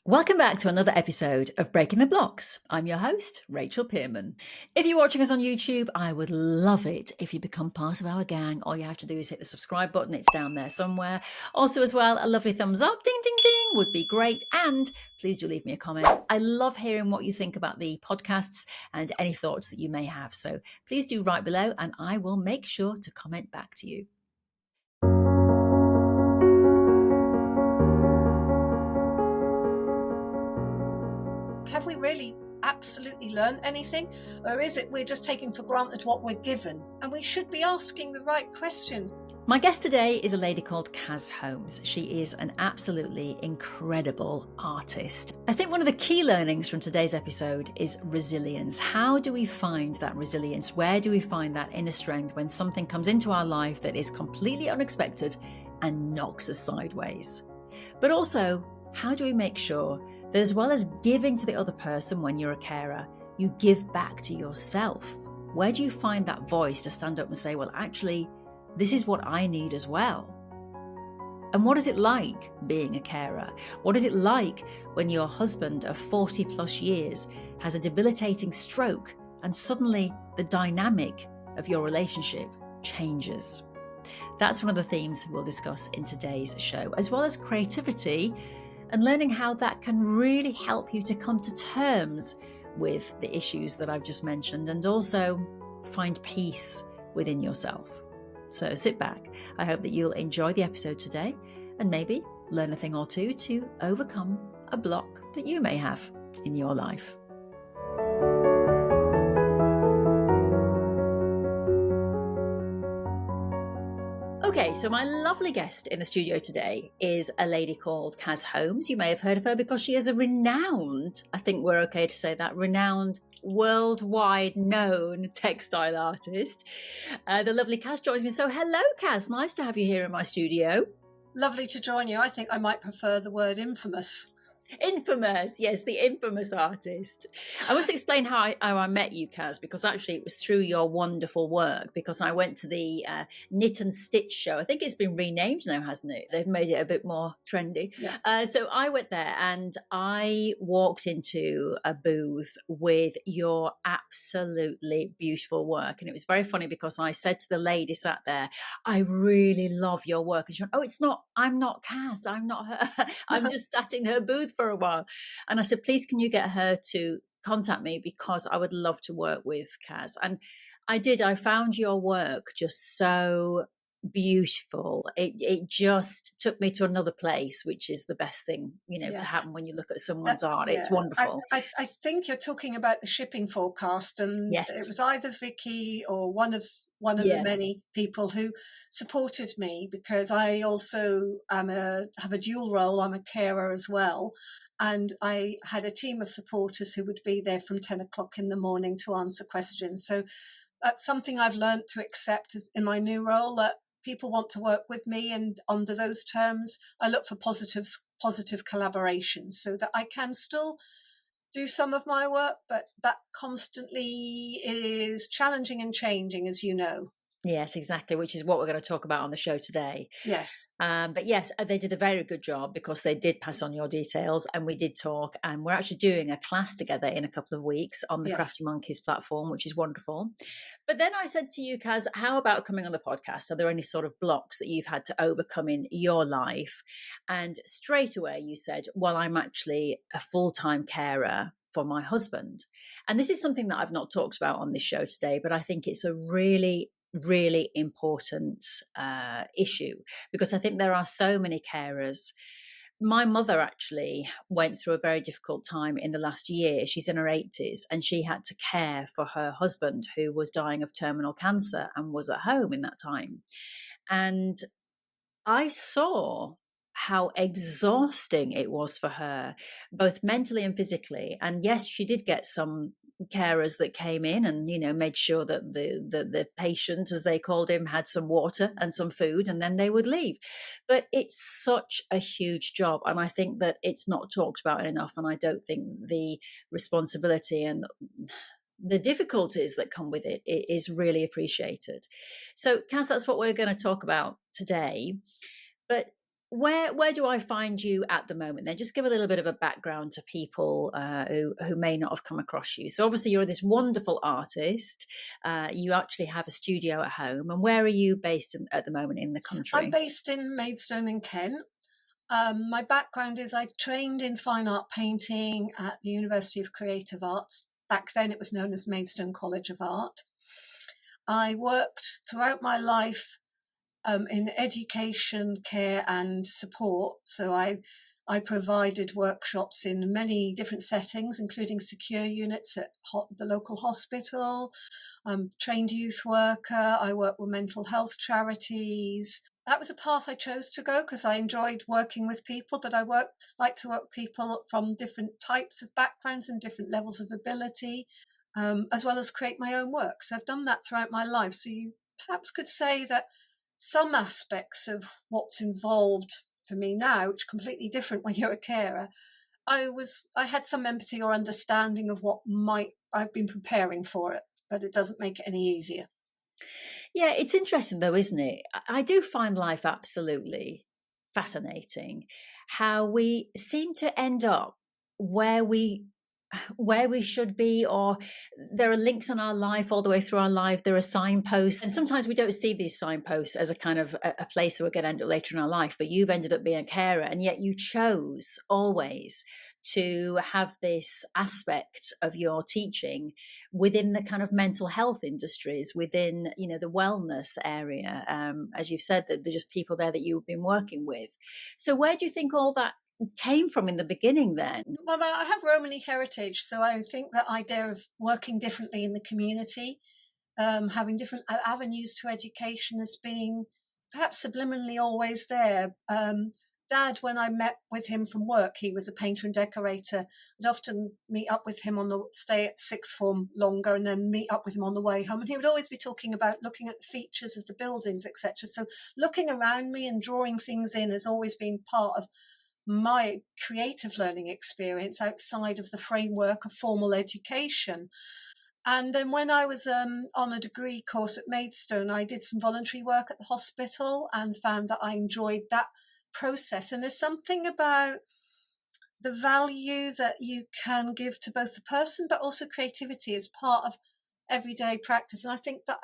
Welcome back to another episode of Breaking the Blocks. I'm your host, Rachel Pearman. If you're watching us on YouTube, I would love it if you become part of our gang. All you have to do is hit the subscribe button. It's down there somewhere. Also, as well, a lovely thumbs up, ding, ding, ding, would be great. And please do leave me a comment. I love hearing what you think about the podcasts and any thoughts that you may have. So please do write below and I will make sure to comment back to you. Have we really absolutely learned anything? Or is it we're just taking for granted what we're given? And we should be asking the right questions. My guest today is a lady called Cas Holmes. She is an absolutely incredible artist. I think one of the key learnings from today's episode is resilience. How do we find that resilience? Where do we find that inner strength when something comes into our life that is completely unexpected and knocks us sideways? But also, how do we make sure that as well as giving to the other person when you're a carer, you give back to yourself? Where do you find that voice to stand up and say, well, actually, this is what I need as well? And what is it like being a carer? What is it like when your husband of 40 plus years has a debilitating stroke and suddenly the dynamic of your relationship changes? That's one of the themes we'll discuss in today's show, as well as creativity and learning how that can really help you to come to terms with the issues that I've just mentioned and also find peace within yourself. So sit back. I hope that you'll enjoy the episode today and maybe learn a thing or two to overcome a block that you may have in your life. Okay, so my lovely guest in the studio today is a lady called Cas Holmes. You may have heard of her because she is a renowned, I think we're okay to say that, renowned, worldwide known textile artist. The lovely Cas joins me. So hello, Cas. Nice to have you here in my studio. Lovely to join you. I think I might prefer the word infamous. Infamous, yes, the infamous artist. I must explain how I met you, Cas, because actually it was through your wonderful work, because I went to the Knit and Stitch show. I think it's been renamed now, hasn't it? They've made it a bit more trendy. Yeah. So I went there and I walked into a booth with your absolutely beautiful work. And it was very funny because I said to the lady sat there, I really love your work. And she went, oh, I'm not Cas, I'm not her. I'm just sat in her booth for a while. And I said, please, can you get her to contact me because I would love to work with Cas. And I did. I found your work just so beautiful. It just took me to another place, which is the best thing, to happen when you look at someone's art. It's wonderful. I think you're talking about the shipping forecast, and yes. It was either Vicky or one of the many people who supported me, because I also have a dual role. I'm a carer as well. And I had a team of supporters who would be there from 10 o'clock in the morning to answer questions. So that's something I've learned to accept in my new role, that people want to work with me, and under those terms, I look for positive collaboration so that I can still do some of my work, but that constantly is challenging and changing, as you know. Yes, exactly, which is what we're going to talk about on the show today. Yes. But yes, they did a very good job because they did pass on your details and we did talk, and we're actually doing a class together in a couple of weeks on the Crafty Monkeys platform, which is wonderful. But then I said to you, Cas, how about coming on the podcast? Are there any sort of blocks that you've had to overcome in your life? And straight away you said, well, I'm actually a full-time carer for my husband. And this is something that I've not talked about on this show today, but I think it's a really important issue, because I think there are so many carers. My mother actually went through a very difficult time in the last year. She's in her 80s and she had to care for her husband who was dying of terminal cancer and was at home in that time. And I saw how exhausting it was for her, both mentally and physically. And yes, she did get some carers that came in and, made sure that the patient, as they called him, had some water and some food, and then they would leave. But it's such a huge job. And I think that it's not talked about enough. And I don't think the responsibility and the difficulties that come with it is really appreciated. So, Cas, that's what we're going to talk about today. But Where do I find you at the moment? Then just give a little bit of a background to people who may not have come across you. So obviously you're this wonderful artist. You actually have a studio at home, and where are you based at the moment in the I'm country? based in Maidstone in Kent. My background is I trained in fine art painting at the University of Creative Arts. Back then it was known as Maidstone College of Art. I worked throughout my life in education, care, and support. So I provided workshops in many different settings, including secure units at the local hospital. I'm a trained youth worker. I work with mental health charities. That was a path I chose to go because I enjoyed working with people, but like to work with people from different types of backgrounds and different levels of ability, as well as create my own work. So I've done that throughout my life. So you perhaps could say that some aspects of what's involved for me now, which are completely different when you're a carer, I had some empathy or understanding of what might I've been preparing for it, but it doesn't make it any easier. Yeah, it's interesting though, isn't it? I do find life absolutely fascinating. How we seem to end up where we should be, or there are links in our life all the way through our life. There are signposts, and sometimes we don't see these signposts as a kind of a place that we're going to end up later in our life. But you've ended up being a carer, and yet you chose always to have this aspect of your teaching within the kind of mental health industries, within the wellness area. As you've said, that there's just people there that you've been working with. So where do you think all that came from in the beginning then? Well, I have Romany heritage, so I think that idea of working differently in the community, having different avenues to education as being perhaps subliminally always there. Dad, when I met with him from work, he was a painter and decorator. I'd often meet up with him stay at sixth form longer and then meet up with him on the way home. And he would always be talking about looking at the features of the buildings, etc. So looking around me and drawing things in has always been part of my creative learning experience outside of the framework of formal education. And then when I was on a degree course at Maidstone, I did some voluntary work at the hospital and found that I enjoyed that process. And there's something about the value that you can give to both the person, but also creativity as part of everyday practice. And I think that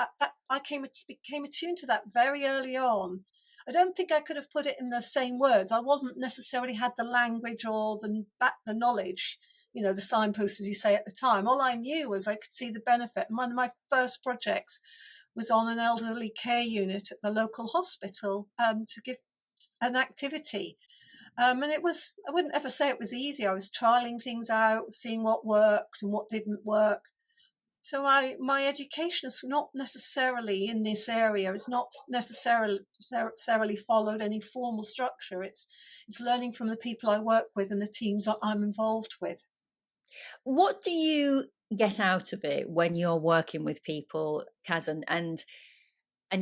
I became attuned to that very early on. I don't think I could have put it in the same words. I wasn't necessarily had the language or the knowledge, the signposts, as you say, at the time. All I knew was I could see the benefit. And one of my first projects was on an elderly care unit at the local hospital to give an activity. And I wouldn't ever say it was easy. I was trialing things out, seeing what worked and what didn't work. So my education is not necessarily in this area. It's not necessarily followed any formal structure. It's learning from the people I work with and the teams that I'm involved with. What do you get out of it when you're working with people, Kaz, and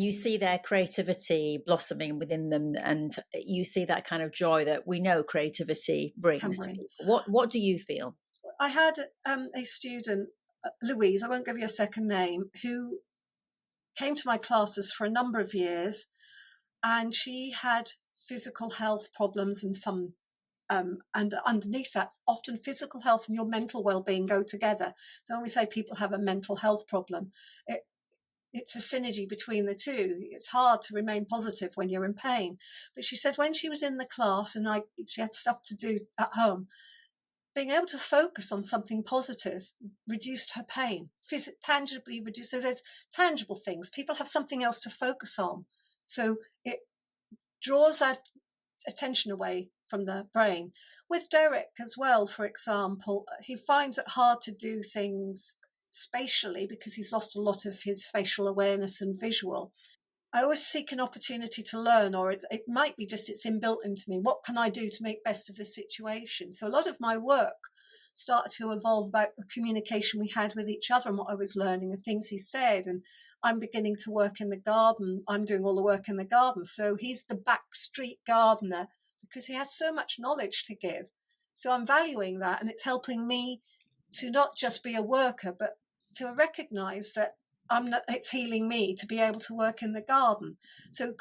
you see their creativity blossoming within them, and you see that kind of joy that we know creativity brings to people? What do you feel? I had a student, Louise, I won't give you a second name, who came to my classes for a number of years, and she had physical health problems and some and underneath that, often physical health and your mental well-being go together. So when we say people have a mental health problem, it's a synergy between the two. It's hard to remain positive when you're in pain. But she said when she was in the class and she had stuff to do at home, being able to focus on something positive reduced her pain, tangibly reduced. So there's tangible things. People have something else to focus on. So it draws that attention away from the brain. With Derek as well, for example, he finds it hard to do things spatially because he's lost a lot of his facial awareness and visual. I always seek an opportunity to learn, or it might be just it's inbuilt into me. What can I do to make best of this situation? So a lot of my work started to evolve about the communication we had with each other and what I was learning, the things he said. And I'm beginning to work in the garden. I'm doing all the work in the garden. So he's the back street gardener because he has so much knowledge to give. So I'm valuing that, and it's helping me to not just be a worker, but to recognize that it's healing me to be able to work in the garden. So,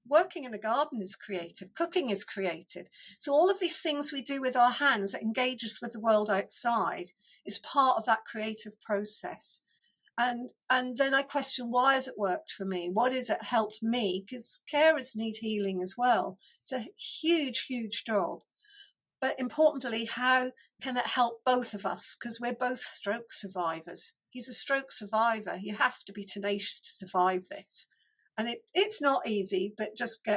working in the garden is creative, cooking is creative. So all of these things we do with our hands that engage us with the world outside is part of that creative process. And then I question, why has it worked for me? What has it helped me? Because carers need healing as well. It's a huge, huge job. But importantly, how can it help both of us? Because we're both stroke survivors. He's a stroke survivor. You have to be tenacious to survive this. And it's not easy, but just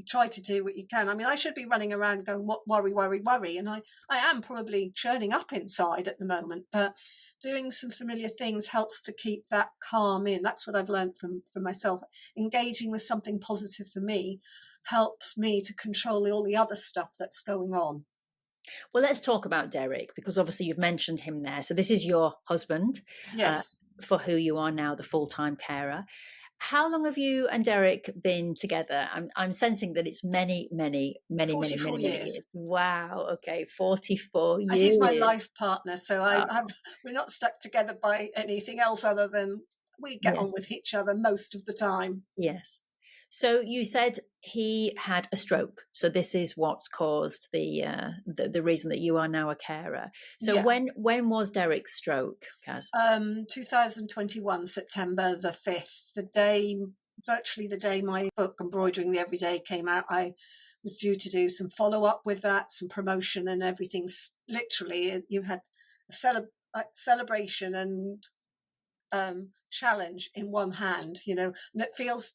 try to do what you can. I mean, I should be running around going, what, worry, worry, worry. And I am probably churning up inside at the moment, but doing some familiar things helps to keep that calm in. That's what I've learned from myself. Engaging with something positive for me helps me to control all the other stuff that's going on. Well, let's talk about Derek, because obviously you've mentioned him there. So this is your husband, Yes. for who you are now, the full-time carer. How long have you and Derek been together? I'm sensing that it's many, many, many, many, 44 many, many years. years. Wow. Okay, 44 And years. he's my life partner, so Oh, we're not stuck together by anything else other than we get yeah. on with each other most of the time. Yes. So you said he had a stroke. So this is what's caused the reason that you are now a carer. So Yeah. when was Derek's stroke, Cas? 2021, September the 5th, virtually the day my book, Embroidering the Everyday, came out. I was due to do some follow-up with that, some promotion and everything. Literally, you had a celebration and challenge in one hand, and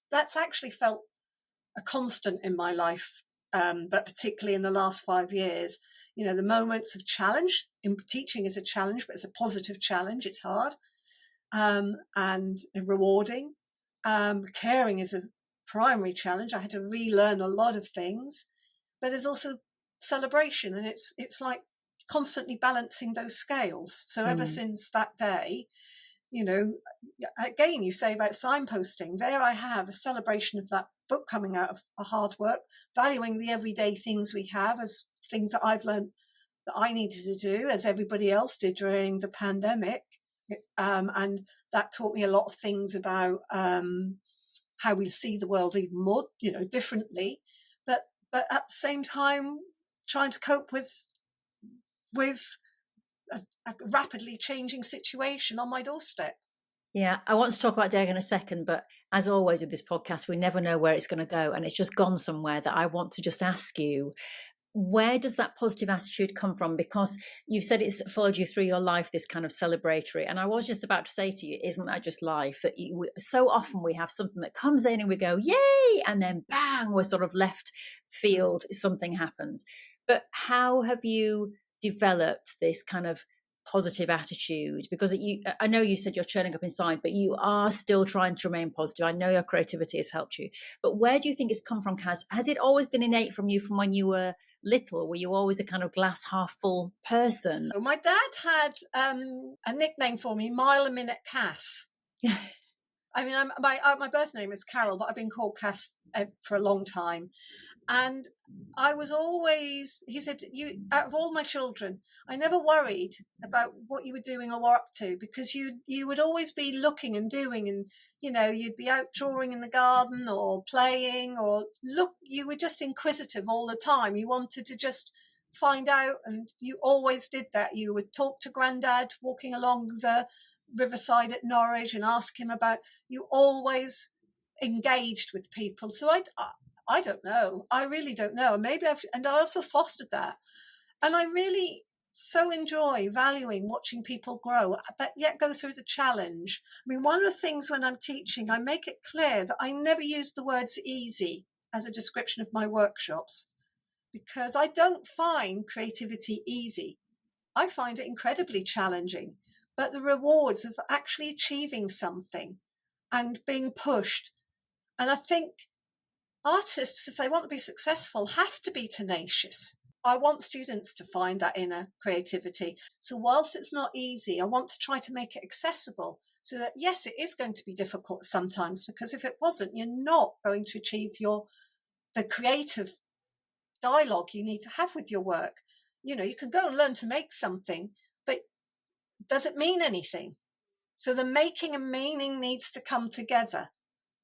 that's actually felt a constant in my life, but particularly in the last 5 years. The moments of challenge in teaching is a challenge, but it's a positive challenge. It's hard and rewarding. Caring is a primary challenge. I had to relearn a lot of things, but there's also celebration, and it's like constantly balancing those scales. So ever since that day, again, you say about signposting. There I have a celebration of that book coming out of a hard work, valuing the everyday things we have as things that I've learned that I needed to do, as everybody else did during the pandemic. And that taught me a lot of things about how we see the world even more, differently. But at the same time, trying to cope with a rapidly changing situation on my doorstep. Yeah, I want to talk about Derek in a second, but as always with this podcast, we never know where it's going to go. And it's just gone somewhere that I want to just ask you, where does that positive attitude come from? Because you've said it's followed you through your life, this kind of celebratory. And I was just about to say to you, isn't that just life? That so often we have something that comes in and we go, yay, and then bang, we're sort of left field, something happens. But how have you developed this kind of positive attitude? Because I know you said you're churning up inside, but you are still trying to remain positive. I know your creativity has helped you, but where do you think it's come from, Cas? Has it always been innate from you from when you were little? Were you always a kind of glass half full person? My dad had a nickname for me, Mile a Minute Cass. I mean, my birth name is Carol, but I've been called Cass for a long time. And I was always, he said, out of all my children, I never worried about what you were doing or were up to, because you would always be looking and doing, and, you'd be out drawing in the garden or playing or you were just inquisitive all the time. You wanted to just find out, and you always did that. You would talk to Grandad walking along the riverside at Norwich and ask him about, you always engaged with people. So I don't know. I really don't know. Maybe and I also fostered that. And I really so enjoy valuing watching people grow, but yet go through the challenge. I mean, one of the things when I'm teaching, I make it clear that I never use the words easy as a description of my workshops, because I don't find creativity easy. I find it incredibly challenging, but the rewards of actually achieving something and being pushed. And I think artists, if they want to be successful, have to be tenacious. I want students to find that inner creativity. So whilst it's not easy, I want to try to make it accessible, so that, yes, it is going to be difficult sometimes, because if it wasn't, you're not going to achieve the creative dialogue you need to have with your work. You can go and learn to make something, but does it mean anything? So the making and meaning needs to come together.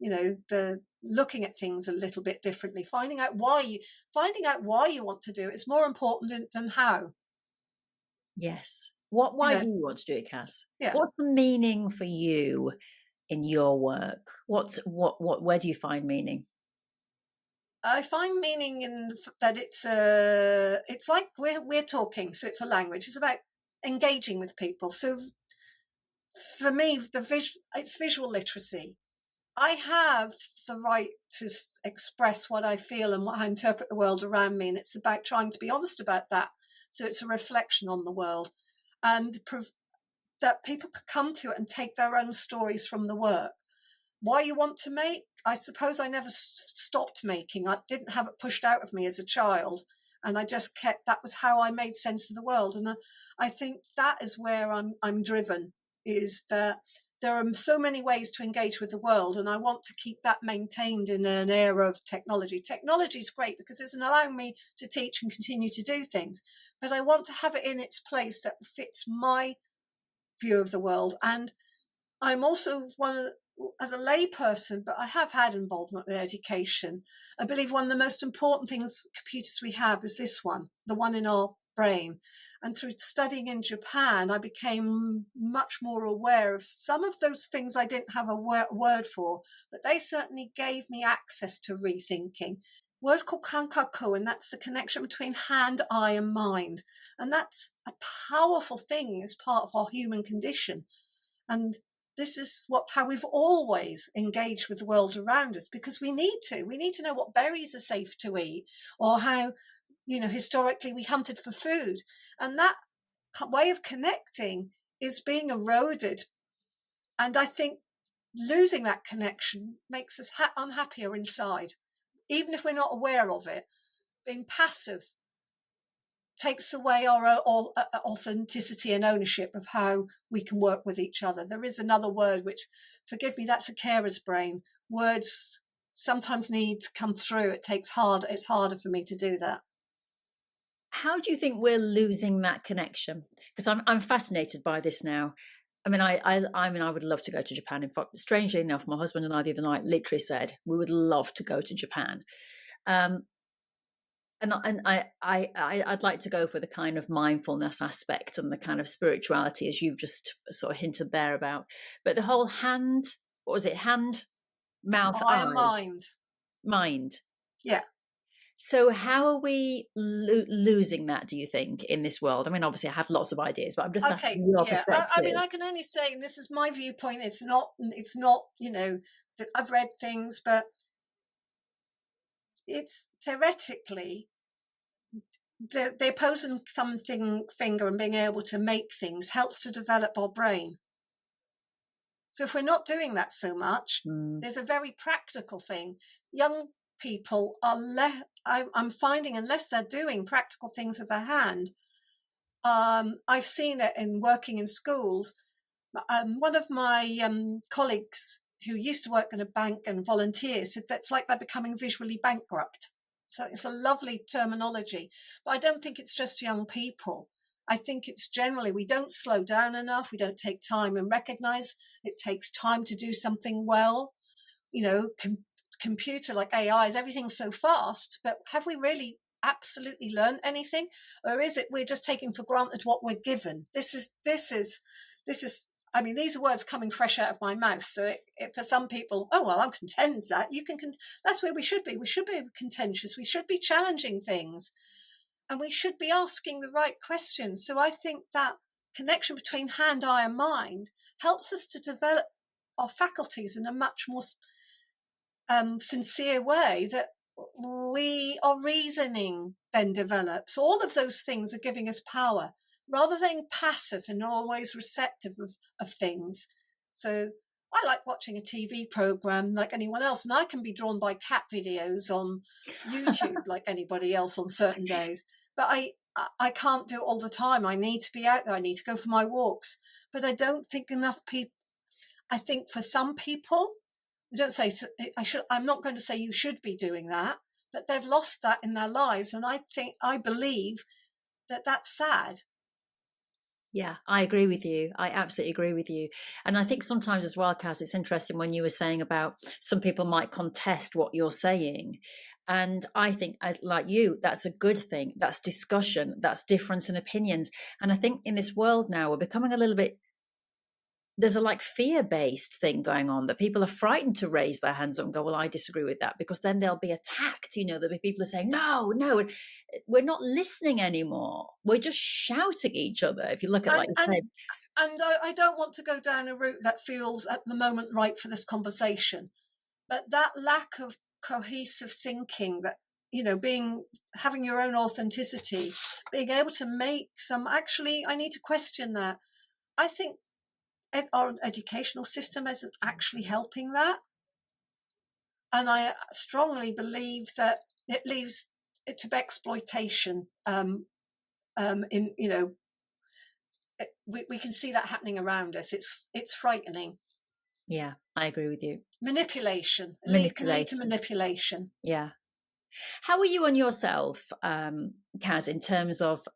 the looking at things a little bit differently, finding out why you want to do it is more important than how. Yes. Why do you want to do it, Cass? Yeah. What's the meaning for you in your work? Where do you find meaning? I find meaning in that it's like we're talking, so it's a language. It's about engaging with people. So for me, it's visual literacy. I have the right to express what I feel and what I interpret the world around me, and it's about trying to be honest about that. So it's a reflection on the world, and that people could come to it and take their own stories from the work. Why you want to make? I suppose I never stopped making. I didn't have it pushed out of me as a child, and I just kept. That was how I made sense of the world, and I think that is where I'm driven. Is that there are so many ways to engage with the world, and I want to keep that maintained in an era of technology. Technology is great because it's allowing me to teach and continue to do things, but I want to have it in its place that fits my view of the world. And I'm also as a layperson, but I have had involvement with education. I believe one of the most important things computers we have is this one, the one in our brain. And through studying in Japan, I became much more aware of some of those things I didn't have a word for, but they certainly gave me access to rethinking. Word called kankaku, and that's the connection between hand, eye, and mind. And that's a powerful thing as part of our human condition. And this is how we've always engaged with the world around us, because we need to know what berries are safe to eat, or how, historically we hunted for food. And that way of connecting is being eroded. And I think losing that connection makes us unhappier inside, even if we're not aware of it. Being passive takes away our authenticity and ownership of how we can work with each other. There is another word which, forgive me, that's a carer's brain. Words sometimes need to come through. It's harder for me to do that. How do you think we're losing that connection? Because I'm fascinated by this now. I mean, I would love to go to Japan. In fact, strangely enough, my husband and I the other night literally said we would love to go to Japan. And I'd like to go for the kind of mindfulness aspect and the kind of spirituality, as you've just sort of hinted there about. But the whole hand, what was it? Hand, mouth, Eye and eye, mind. Yeah. So how are we losing that, do you think, in this world? I mean, obviously I have lots of ideas, but I'm just asking your perspective. I mean, I can only say, and this is my viewpoint, it's not, that I've read things, but it's theoretically, the opposing finger and being able to make things helps to develop our brain. So if we're not doing that so much, there's a very practical thing. Young people are I'm finding, unless they're doing practical things with their hand, I've seen it in working in schools. One of my colleagues who used to work in a bank and volunteers said that's like they're becoming visually bankrupt. So it's a lovely terminology, but I don't think it's just young people. I think it's generally we don't slow down enough. We don't take time and recognize it takes time to do something well. Computer like AIs, everything's so fast, but have we really absolutely learned anything? Or is it we're just taking for granted what we're given? This is I mean, these are words coming fresh out of my mouth. So for some people, oh, well, I'm content that that's where we should be. We should be contentious. We should be challenging things, and we should be asking the right questions. So I think that connection between hand, eye, and mind helps us to develop our faculties in a much more sincere way, that our reasoning then develops. All of those things are giving us power, rather than passive and always receptive of things. So I like watching a TV program like anyone else, and I can be drawn by cat videos on YouTube like anybody else on certain days. But I can't do it all the time. I need to be out there. I need to go for my walks. But I don't think enough people. I think for some people, I don't say I'm not going to say you should be doing that, but they've lost that in their lives, and I believe that that's sad. Yeah, I agree with you. I absolutely agree with you. And I think sometimes as well, Cas, it's interesting when you were saying about some people might contest what you're saying. And I think, like you, that's a good thing. That's discussion, that's difference in opinions. And I think in this world now, we're becoming a little bit, there's a like fear-based thing going on that people are frightened to raise their hands up and go, well, I disagree with that, because then they'll be attacked. There'll be people who are saying, no, no, we're not listening anymore. We're just shouting at each other. If you look at, like And you and said, and I don't want to go down a route that feels at the moment right for this conversation, but that lack of cohesive thinking, that having your own authenticity, being able to make some, actually I need to question that. I think our educational system isn't actually helping that, and I strongly believe that it leaves it to exploitation. In we can see that happening around us. It's frightening. yeah, I agree with you. Manipulation. It can lead to Manipulation. manipulation. Yeah. How are you on yourself, Cas, in terms of,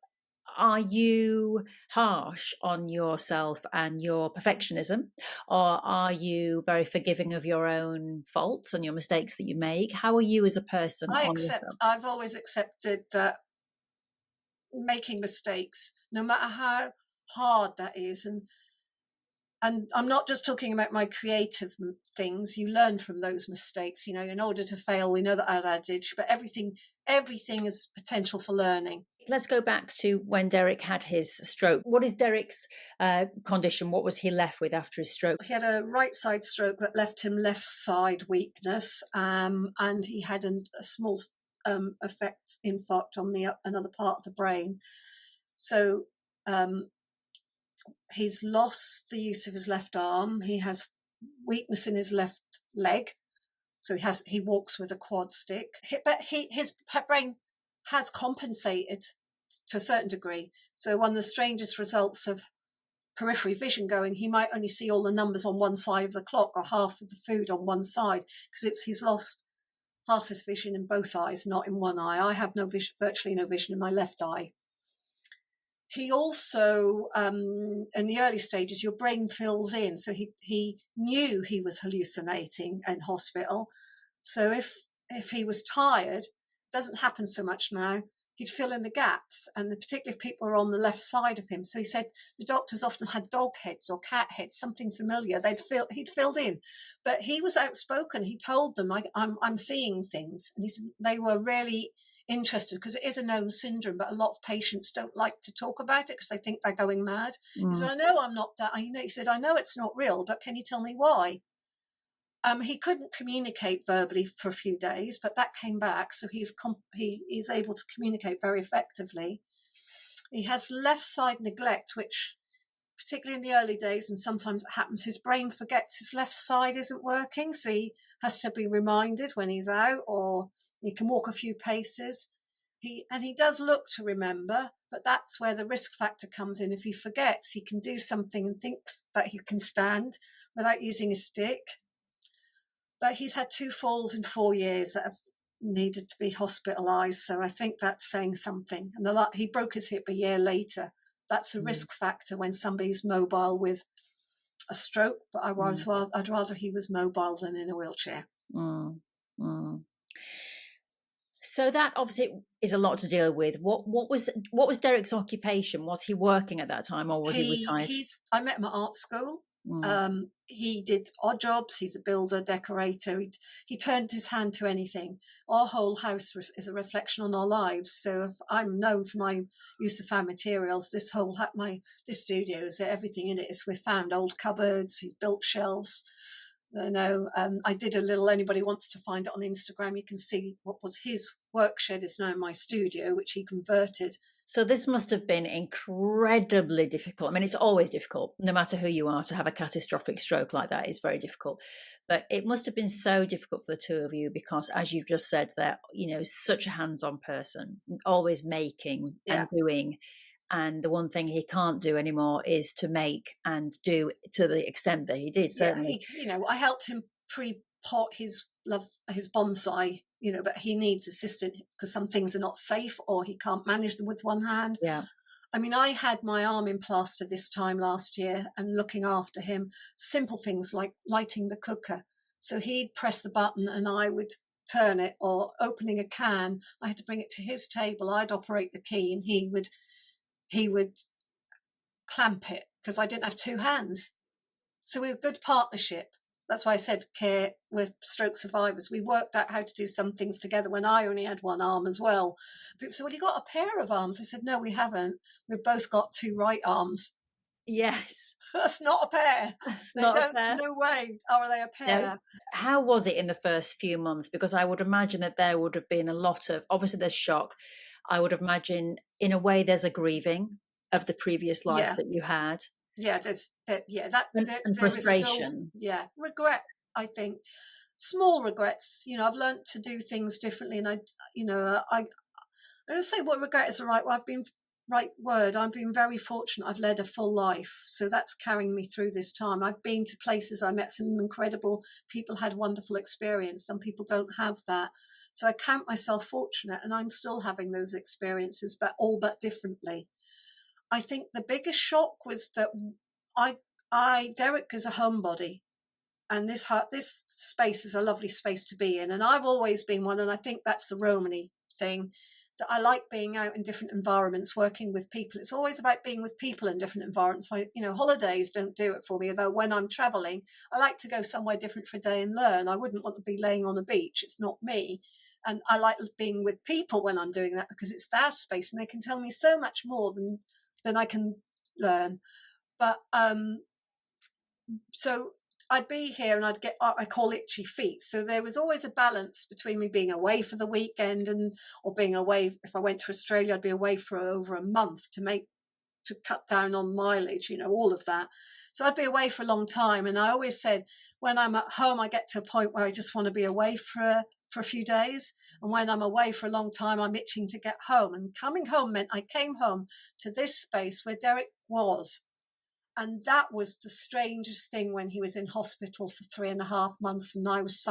are you harsh on yourself and your perfectionism, or are you very forgiving of your own faults and your mistakes that you make? How are you as a person on yourself? I've always accepted that making mistakes, no matter how hard that is, and I'm not just talking about my creative things. You learn from those mistakes. In order to fail, we know that adage, but everything is potential for learning. Let's go back to when Derek had his stroke. What is Derek's condition? What was he left with after his stroke? He had a right side stroke that left him left side weakness, and he had a small effect infarct on another part of the brain. So he's lost the use of his left arm. He has weakness in his left leg, so he walks with a quad stick. But his brain has compensated to a certain degree. So one of the strangest results of periphery vision going, he might only see all the numbers on one side of the clock or half of the food on one side, because he's lost half his vision in both eyes, not in one eye. I have virtually no vision in my left eye. He also, in the early stages, your brain fills in. So he knew he was hallucinating in hospital. So if he was tired, it doesn't happen so much now, he'd fill in the gaps, and particularly if people are on the left side of him. So he said the doctors often had dog heads or cat heads, something familiar. He'd filled in, but he was outspoken. He told them, I'm seeing things, and he said they were really interested, because it is a known syndrome, but a lot of patients don't like to talk about it because they think they're going mad. He said, I know I'm not that. He said, I know it's not real, but can you tell me why? He couldn't communicate verbally for a few days, but that came back, so he is able to communicate very effectively. He has left side neglect, which, particularly in the early days, and sometimes it happens, his brain forgets his left side isn't working, so he has to be reminded when he's out, or he can walk a few paces. He does look to remember, but that's where the risk factor comes in. If he forgets, he can do something and thinks that he can stand without using a stick. But he's had 2 falls in 4 years that have needed to be hospitalised, so I think that's saying something. And he broke his hip a year later. That's a risk factor when somebody's mobile with a stroke, but I'd rather he was mobile than in a wheelchair. So that obviously is a lot to deal with. What was Derek's occupation? Was he working at that time, or was he retired? I met him at art school. He did odd jobs. He's a builder, decorator. He turned his hand to anything. Our whole house is a reflection on our lives. So if I'm known for my use of found materials, this studio is everything in it is we've found old cupboards. He's built shelves. I did a little, anybody wants to find it on Instagram, you can see what was his work shed is now my studio, which he converted. So this must have been incredibly difficult. I mean, it's always difficult, no matter who you are, to have a catastrophic stroke like that is very difficult. But it must have been so difficult for the two of you because, as you've just said, they're, such a hands-on person, always making and doing. And the one thing he can't do anymore is to make and do to the extent that he did, certainly. I helped him pre-pot his bonsai, but he needs assistance because some things are not safe or he can't manage them with one hand. Yeah. I mean, I had my arm in plaster this time last year and looking after him, simple things like lighting the cooker. So he'd press the button and I would turn it, or opening a can. I had to bring it to his table. I'd operate the key and he would clamp it because I didn't have two hands. So we were a good partnership. That's why I said care with stroke survivors. We worked out how to do some things together when I only had one arm as well. People said, well, you got a pair of arms. I said, no, we haven't. We've both got two right arms. Yes. That's not a pair. That's They not a don't, pair. no way are they a No. pair. How was it in the first few months? Because I would imagine that there would have been a lot of, obviously there's shock. I would imagine in a way there's a grieving of the previous life Yeah. that you had. Yeah, And there is still, frustration. yeah, regret, I think. Small regrets. I've learned to do things differently, and I don't say what regret is the right word. I've been very fortunate. I've led a full life, so that's carrying me through this time. I've been to places. I met some incredible people, had wonderful experience. Some people don't have that, so I count myself fortunate, and I'm still having those experiences, but all but differently. I think the biggest shock was that Derek is a homebody, and this space is a lovely space to be in, and I've always been one, and I think that's the Romany thing, that I like being out in different environments, working with people. It's always about being with people in different environments. Holidays don't do it for me, although when I'm traveling, I like to go somewhere different for a day and learn. I wouldn't want to be laying on a beach. It's not me. And I like being with people when I'm doing that because it's their space and they can tell me so much more than I can learn. But so I'd be here and I'd get, I call itchy feet. So there was always a balance between me being away for the weekend or being away. If I went to Australia, I'd be away for over a month to cut down on mileage, all of that. So I'd be away for a long time. And I always said, when I'm at home, I get to a point where I just want to be away for a few days. And when I'm away for a long time, I'm itching to get home. And coming home meant I came home to this space where Derek was. And that was the strangest thing when he was in hospital for 3.5 months and I was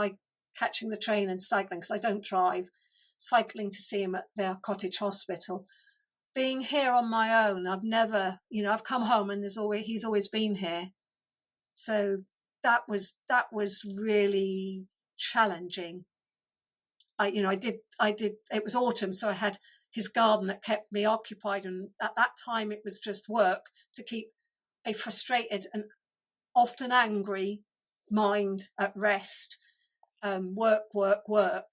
catching the train and cycling because I don't drive, cycling to see him at their cottage hospital. Being here on my own, I've come home and he's always been here. So that was really challenging. I did, it was autumn, so I had his garden that kept me occupied. And at that time it was just work to keep a frustrated and often angry mind at rest. Work,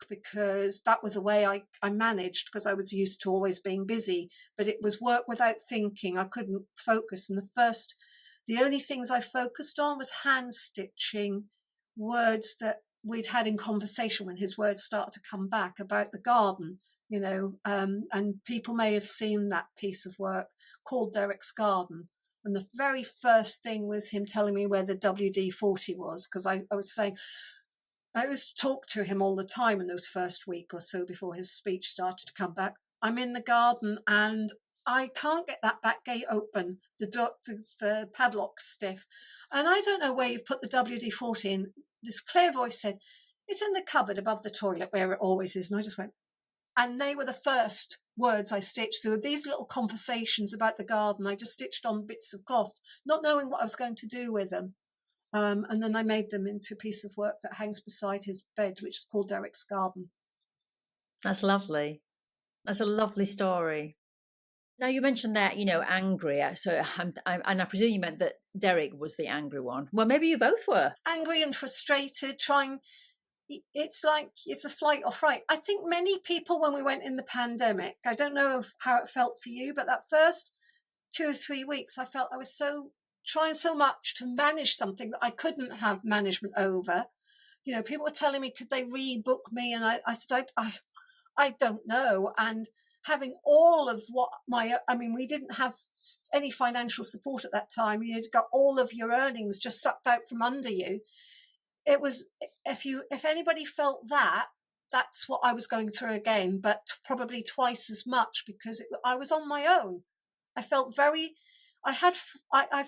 because that was the way I managed, because I was used to always being busy. But it was work without thinking. I couldn't focus. And the only things I focused on was hand stitching words that we'd had in conversation when his words started to come back about the garden, and people may have seen that piece of work called Derek's Garden. And the very first thing was him telling me where the WD-40 was, because I was saying, I always talked to him all the time in those first week or so before his speech started to come back. I'm in the garden and I can't get that back gate open. The padlock's stiff. And I don't know where you've put the WD-40 in. This clear voice said, it's in the cupboard above the toilet where it always is. And I just went, and they were the first words I stitched. So these little conversations about the garden, I just stitched on bits of cloth, not knowing what I was going to do with them. And then I made them into a piece of work that hangs beside his bed, which is called Derek's Garden. That's lovely. That's a lovely story. Now you mentioned that, angry. So, and I presume you meant that Derek was the angry one. Well, maybe you both were. Angry and frustrated, it's like it's a flight or fright. I think many people, when we went in the pandemic, I don't know how it felt for you, but that first 2 or 3 weeks, I felt I was trying so much to manage something that I couldn't have management over. People were telling me, could they rebook me? And I said, I don't know. And having all of we didn't have any financial support at that time. You'd got all of your earnings just sucked out from under you. It was, if anybody felt that, that's what I was going through again, but probably twice as much, because I was on my own. I felt I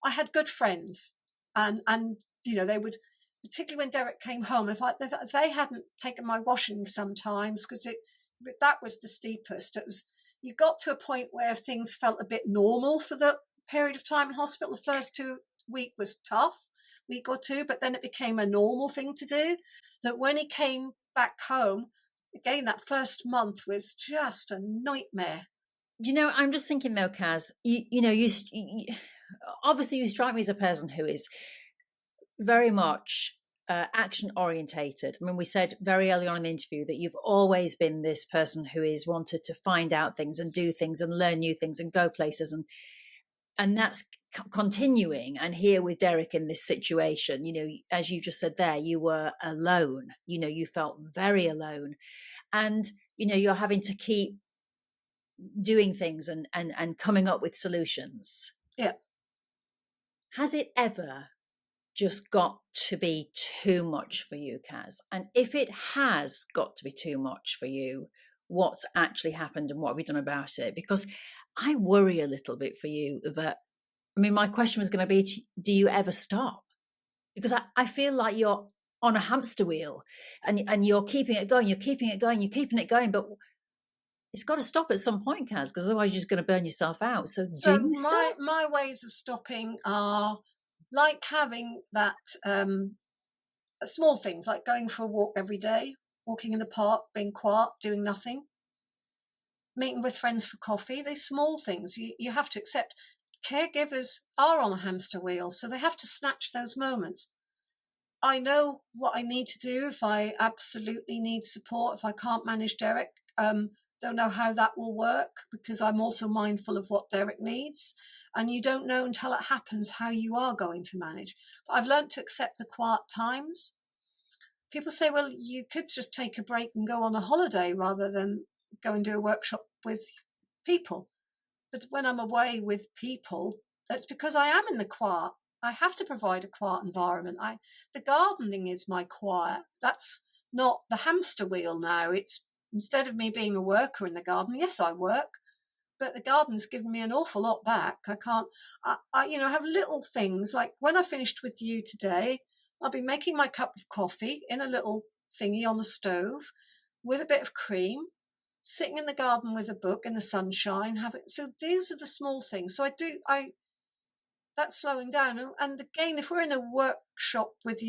had good friends, and they would, particularly when Derek came home, if they hadn't taken my washing sometimes, because that was the steepest. It was, you got to a point where things felt a bit normal for the period of time in hospital. The first 2 week was tough, week or two, but then it became a normal thing to do. That when he came back home, again, that first month was just a nightmare. I'm just thinking though, Cas, obviously you strike me as a person who is very much action orientated. I mean, we said very early on in the interview that you've always been this person who is wanted to find out things and do things and learn new things and go places, and that's continuing. And here with Derek in this situation, as you just said there, you were alone. You felt very alone, and you're having to keep doing things and coming up with solutions. Yeah. Has it ever just got to be too much for you, Cas? And if it has got to be too much for you, what's actually happened and what have you done about it? Because I worry a little bit for you that, I mean, my question was going to be, do you ever stop? Because I feel like you're on a hamster wheel and you're keeping it going, you're keeping it going, but it's got to stop at some point, Cas, because otherwise you're just going to burn yourself out. So do you stop? My ways of stopping are like having that small things, like going for a walk every day, walking in the park, being quiet, doing nothing, meeting with friends for coffee. These small things you have to accept. Caregivers are on a hamster wheel, so they have to snatch those moments. I know what I need to do if I absolutely need support, if I can't manage Derek. Don't know how that will work because I'm also mindful of what Derek needs. And you don't know until it happens how you are going to manage. But I've learned to accept the quiet times. People say, well, you could just take a break and go on a holiday rather than go and do a workshop with people. But when I'm away with people, that's because I am in the quiet. I have to provide a quiet environment. The gardening is my quiet. That's not the hamster wheel now. It's instead of me being a worker in the garden, yes, I work, but the garden's given me an awful lot back. I have little things like when I finished with you today, I'll be making my cup of coffee in a little thingy on the stove with a bit of cream, sitting in the garden with a book in the sunshine. So these are the small things. So that's slowing down. And again, if we're in a workshop with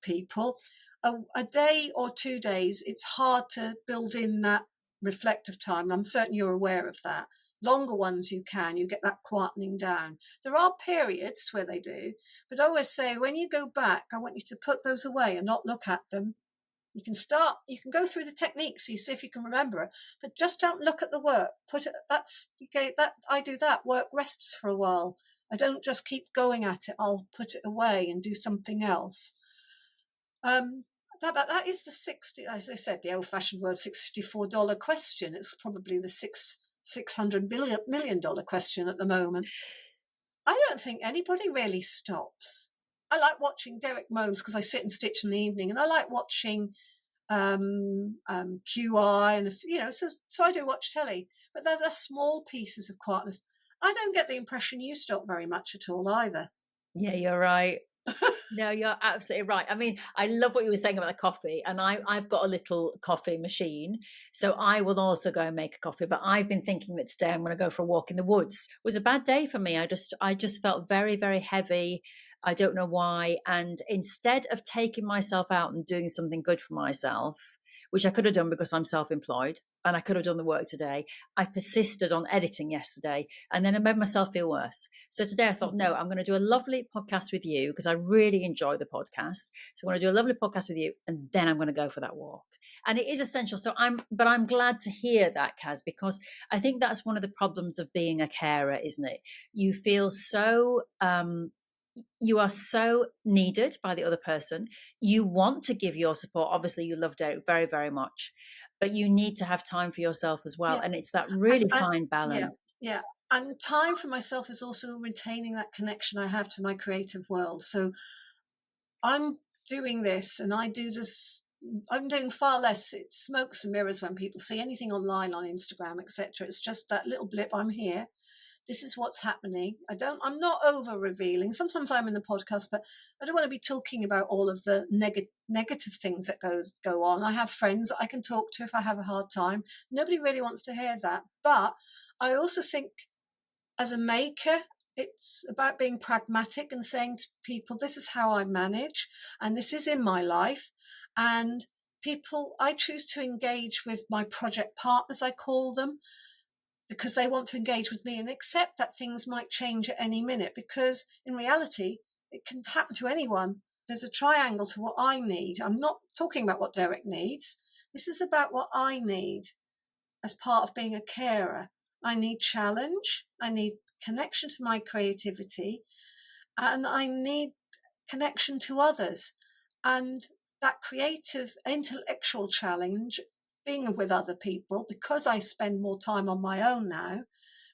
people, a day or 2 days, it's hard to build in that reflective time. I'm certain you're aware of that. Longer ones you get that quietening down. There are periods where they do, but I always say when you go back, I want you to put those away and not look at them. You can go through the techniques so you see if you can remember it, but just don't look at the work. I do that. Work rests for a while. I don't just keep going at it. I'll put it away and do something else. That is the 60, as I said, the old-fashioned word $64 question. It's probably the $600 million question at the moment. I don't think anybody really stops. I like watching Derek Moans because I sit and stitch in the evening, and I like watching QI, and so I do watch telly. But they're the small pieces of quietness. I don't get the impression you stop very much at all either. Yeah, you're right. No, you're absolutely right. I mean, I love what you were saying about the coffee, and I've got a little coffee machine, so I will also go and make a coffee. But I've been thinking that today I'm going to go for a walk in the woods. It was a bad day for me. I just felt very, very heavy. I don't know why. And instead of taking myself out and doing something good for myself, which I could have done because I'm self-employed and I could have done the work today, I persisted on editing yesterday and then I made myself feel worse. So today I thought, no, I'm going to do a lovely podcast with you because I really enjoy the podcast. So I'm going to do a lovely podcast with you and then I'm going to go for that walk. And it is essential. But I'm glad to hear that, Cas, because I think that's one of the problems of being a carer, isn't it? You feel so you are so needed by the other person. You want to give your support. Obviously, you love Derek very, very much, but you need to have time for yourself as well. Yeah. And it's that really fine balance. Yeah. And time for myself is also retaining that connection I have to my creative world. So I'm doing this and I do this. I'm doing far less. It's smokes and mirrors when people see anything online, on Instagram, etc. It's just that little blip. I'm here. this is what's happening. I'm not over revealing. Sometimes I'm in the podcast, but I don't want to be talking about all of the negative things that go on. I have friends I can talk to if I have a hard time. Nobody really wants to hear that. But I also think as a maker, it's about being pragmatic and saying to people, this is how I manage, and this is in my life. And people, I choose to engage with my project partners, I call them, because they want to engage with me and accept that things might change at any minute, because in reality, it can happen to anyone. There's a triangle to what I need. I'm not talking about what Derek needs. This is about what I need as part of being a carer. I need challenge. I need connection to my creativity, and I need connection to others. And that creative intellectual challenge, being with other people, because I spend more time on my own now,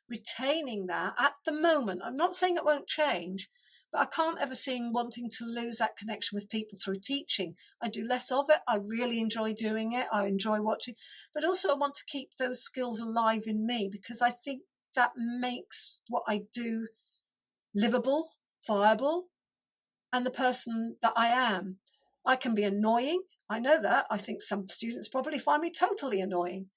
retaining that at the moment. I'm not saying it won't change, but I can't ever see wanting to lose that connection with people through teaching. I do less of it. I really enjoy doing it. I enjoy watching, but also I want to keep those skills alive in me, because I think that makes what I do livable, viable, and the person that I am. I can be annoying. I know that. I think some students probably find me totally annoying,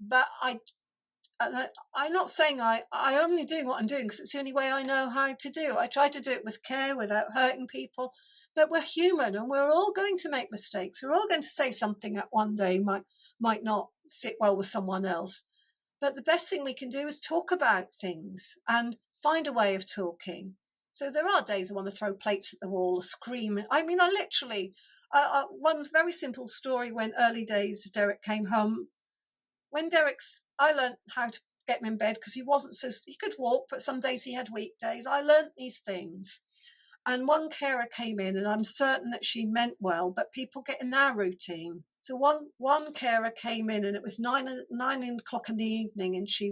but I'm not saying I only do what I'm doing because it's the only way I know how to do. I try to do it with care without hurting people, but we're human and we're all going to make mistakes. We're all going to say something that one day might not sit well with someone else. But the best thing we can do is talk about things and find a way of talking. So there are days I want to throw plates at the wall, scream. I mean, I literally, one very simple story when early days Derek came home. When I learned how to get him in bed because he could walk, but some days he had weak days. I learned these things. And one carer came in, and I'm certain that she meant well, but people get in their routine. So one carer came in, and it was nine o'clock in the evening, and he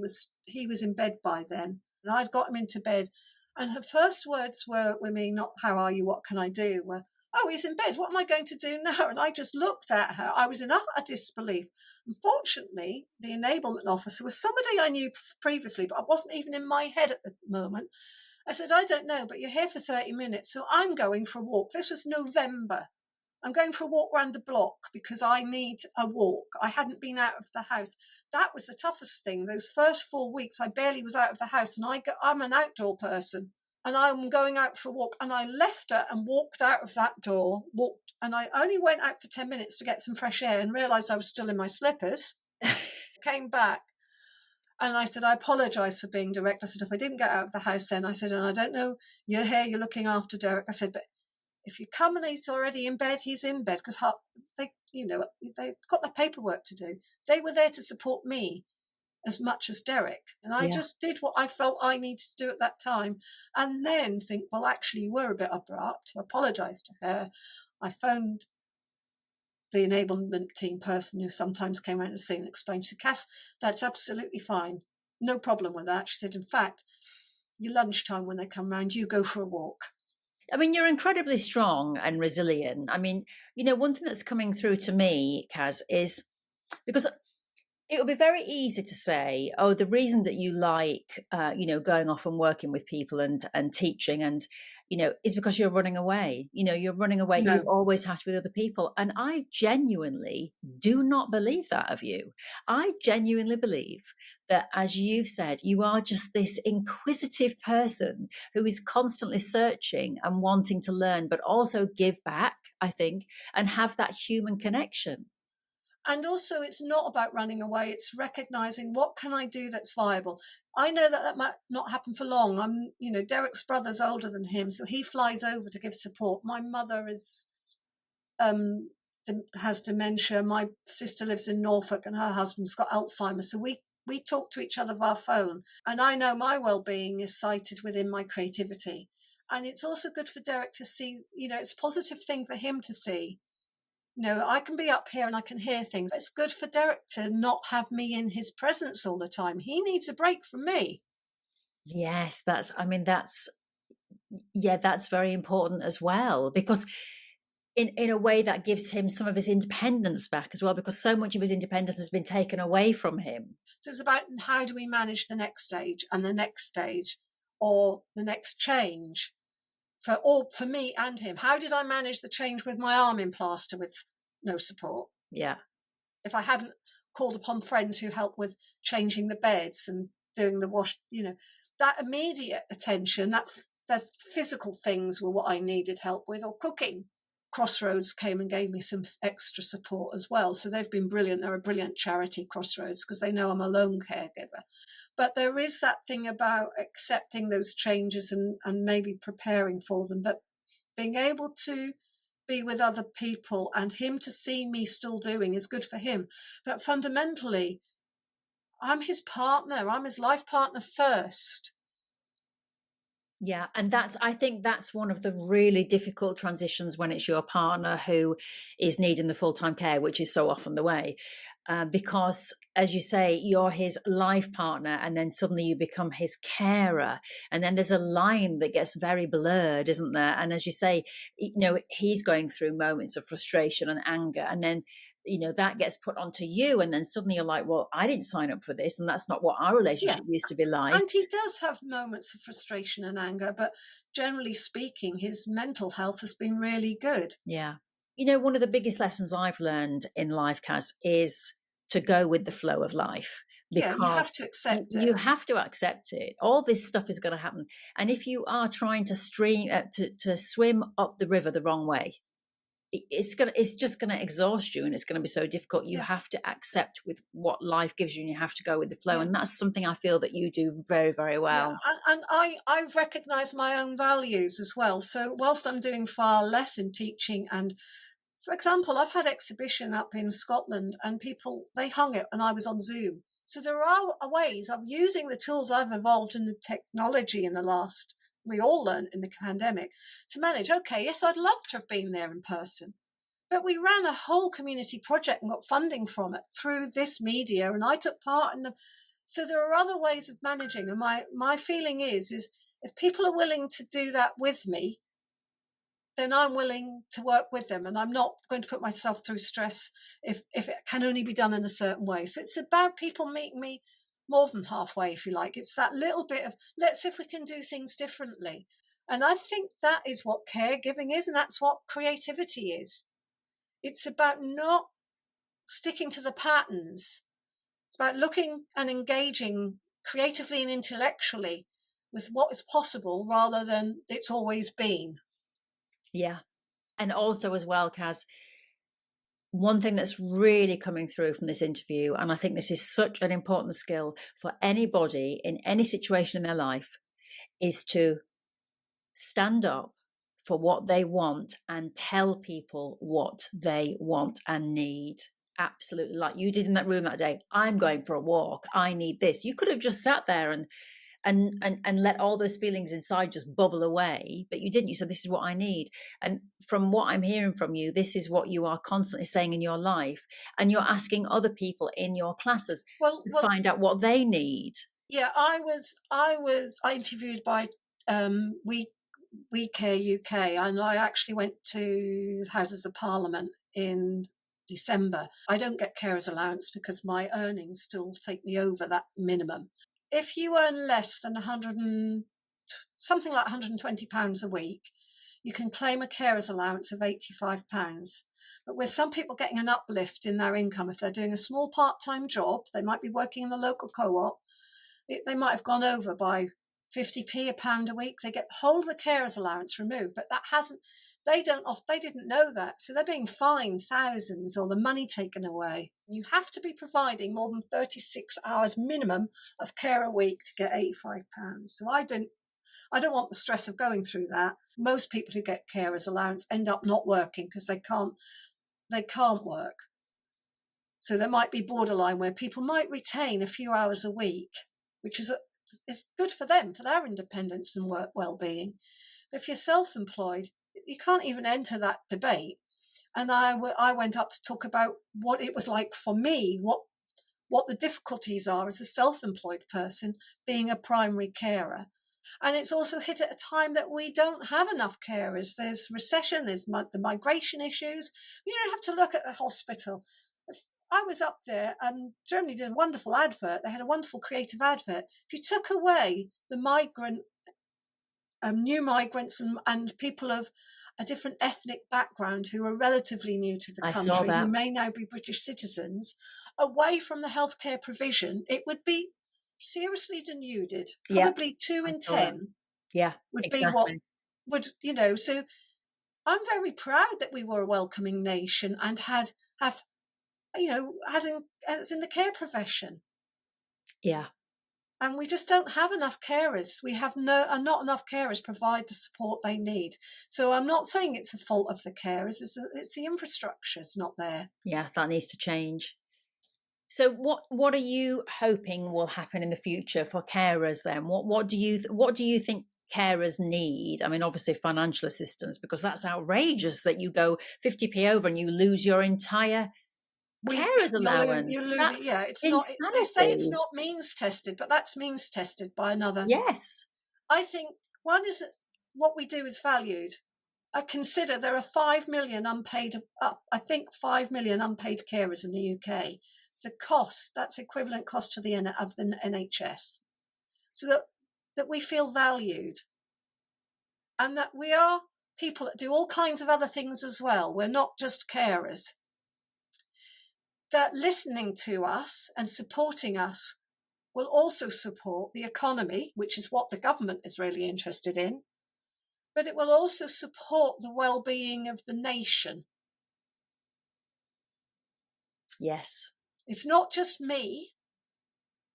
was in bed by then, and I'd got him into bed, and her first words were with me, not "How are you? What can I do?" were, "Oh, he's in bed. What am I going to do now?" And I just looked at her. I was in utter disbelief. Unfortunately, the enablement officer was somebody I knew previously, but I wasn't even in my head at the moment. I said, "I don't know, but you're here for 30 minutes, so I'm going for a walk." This was November. "I'm going for a walk around the block because I need a walk." I hadn't been out of the house. That was the toughest thing. Those first 4 weeks, I barely was out of the house, and I'm an outdoor person, and I'm going out for a walk. And I left her and walked out of that door, and I only went out for 10 minutes to get some fresh air and realised I was still in my slippers. Came back. And I said, "I apologise for being direct." I said, "If I didn't get out of the house then," I said, "and I don't know, you're here, you're looking after Derek." I said, "But if you come and he's already in bed, he's in bed," because they've got their paperwork to do. They were there to support me as much as Derek. And I just did what I felt I needed to do at that time. And then think, well, actually, you were a bit abrupt. I apologised to her. I phoned the enablement team person who sometimes came around to see and explained. She said, "Cass, that's absolutely fine. No problem with that." She said, "In fact, your lunchtime when they come round, you go for a walk." I mean, you're incredibly strong and resilient. I mean, one thing that's coming through to me, Cas, is because it would be very easy to say, oh, the reason that you like, going off and working with people and teaching and, is because you're running away. You're running away. No. You always have to be with other people. And I genuinely do not believe that of you. I genuinely believe that, as you've said, you are just this inquisitive person who is constantly searching and wanting to learn, but also give back, I think, and have that human connection. And also, it's not about running away. It's recognizing, what can I do that's viable? I know that might not happen for long. Derek's brother's older than him, so he flies over to give support. My mother has dementia. My sister lives in Norfolk, and her husband's got Alzheimer's. So we talk to each other via phone. And I know my well-being is cited within my creativity. And it's also good for Derek to see, it's a positive thing for him to see. I can be up here and I can hear things. It's good for Derek to not have me in his presence all the time. He needs a break from me. Yes, that's very important as well, because in a way that gives him some of his independence back as well, because so much of his independence has been taken away from him. So it's about how do we manage the next stage and the next stage or the next change for me and him. How did I manage the change with my arm in plaster with no support? Yeah. If I hadn't called upon friends who helped with changing the beds and doing the wash, that immediate attention, the physical things were what I needed help with, or cooking. Crossroads came and gave me some extra support as well. So they've been brilliant. They're a brilliant charity, Crossroads, because they know I'm a lone caregiver. But there is that thing about accepting those changes and maybe preparing for them, but being able to be with other people and him to see me still doing is good for him. But fundamentally, I'm his partner. I'm his life partner first. Yeah. And I think that's one of the really difficult transitions when it's your partner who is needing the full-time care, which is so often the way. Because, as you say, you're his life partner, and then suddenly you become his carer. And then there's a line that gets very blurred, isn't there? And as you say, he's going through moments of frustration and anger. And then, that gets put onto you. And then suddenly you're like, well, I didn't sign up for this. And that's not what our relationship used to be like. And he does have moments of frustration and anger. But generally speaking, his mental health has been really good. Yeah. One of the biggest lessons I've learned in life, Cas, is to go with the flow of life. Because you have to accept it. You have to accept it. All this stuff is going to happen. And if you are trying to swim up the river the wrong way, it's just going to exhaust you, and it's going to be so difficult. You have to accept with what life gives you, and you have to go with the flow. And that's something I feel that you do very, very well. And I recognise my own values as well. So whilst I'm doing far less in teaching, and for example, I've had exhibition up in Scotland, and people, they hung it and I was on Zoom. So there are ways of using the tools I've evolved in the technology in the last, we all learned in the pandemic, to manage. Okay, yes, I'd love to have been there in person, but we ran a whole community project and got funding from it through this media, and I took part in the. So there are other ways of managing, and my feeling is if people are willing to do that with me, then I'm willing to work with them, and I'm not going to put myself through stress if it can only be done in a certain way. So it's about people meeting me more than halfway, if you like. It's that little bit of, let's see if we can do things differently. And I think that is what caregiving is, and that's what creativity is. It's about not sticking to the patterns. It's about looking and engaging creatively and intellectually with what is possible rather than it's always been. Yeah. And also as well, Cas, one thing that's really coming through from this interview, and I think this is such an important skill for anybody in any situation in their life, is to stand up for what they want and tell people what they want and need. Absolutely. Like you did in that room that day. I'm going for a walk. I need this. You could have just sat there and let all those feelings inside just bubble away, but you didn't. You said, this is what I need. And from what I'm hearing from you, this is what you are constantly saying in your life, and you're asking other people in your classes to find out what they need. Yeah, I was interviewed by We Care UK, and I actually went to the Houses of Parliament in December. I don't get carers allowance because my earnings still take me over that minimum. If you earn less than something like £120 a week, you can claim a carers allowance of £85. But with some people getting an uplift in their income, if they're doing a small part-time job, they might be working in the local co-op, they might have gone over by 50p, a pound a week. They get the whole of the carers allowance removed, but they didn't know that. So they're being fined thousands or the money taken away. You have to be providing more than 36 hours minimum of care a week to get £85. So I don't want the stress of going through that. Most people who get carers allowance end up not working because they can't work. So there might be borderline where people might retain a few hours a week, which is good for them, for their independence and work well-being. But if you're self-employed, you can't even enter that debate. And I went up to talk about what it was like for me, what the difficulties are as a self-employed person being a primary carer. And it's also hit at a time that we don't have enough carers. There's recession, there's the migration issues. You don't have to look at the hospital. I was up there, and Germany did a wonderful advert. They had a wonderful creative advert. If you took away the new migrants and people of a different ethnic background who are relatively new to the I saw country, who that. may now be British citizens, away from the healthcare provision, it would be seriously denuded. Yeah, Probably two I in saw that. 10 Yeah, would be what exactly. would, so I'm very proud that we were a welcoming nation and have, as in the care profession. Yeah. And we just don't have enough carers. We have not enough carers provide the support they need. So I'm not saying it's a fault of the carers. It's the infrastructure. It's not there. Yeah, that needs to change. So what are you hoping will happen in the future for carers then? What do you think carers need? I mean, obviously financial assistance, because that's outrageous that you go 50p over and you lose your entire carers You allowance. lose it. That's Yeah, it's not. They say it's insanity. not means tested, but that's means tested by another. Yes. I think one is that what we do is valued. I consider there are 5 million unpaid, I think 5 million unpaid carers in the UK. The cost, that's equivalent cost to the of the NHS. So that we feel valued and that we are people that do all kinds of other things as well. We're not just carers. That listening to us and supporting us will also support the economy, which is what the government is really interested in, but it will also support the well-being of the nation. Yes. It's not just me.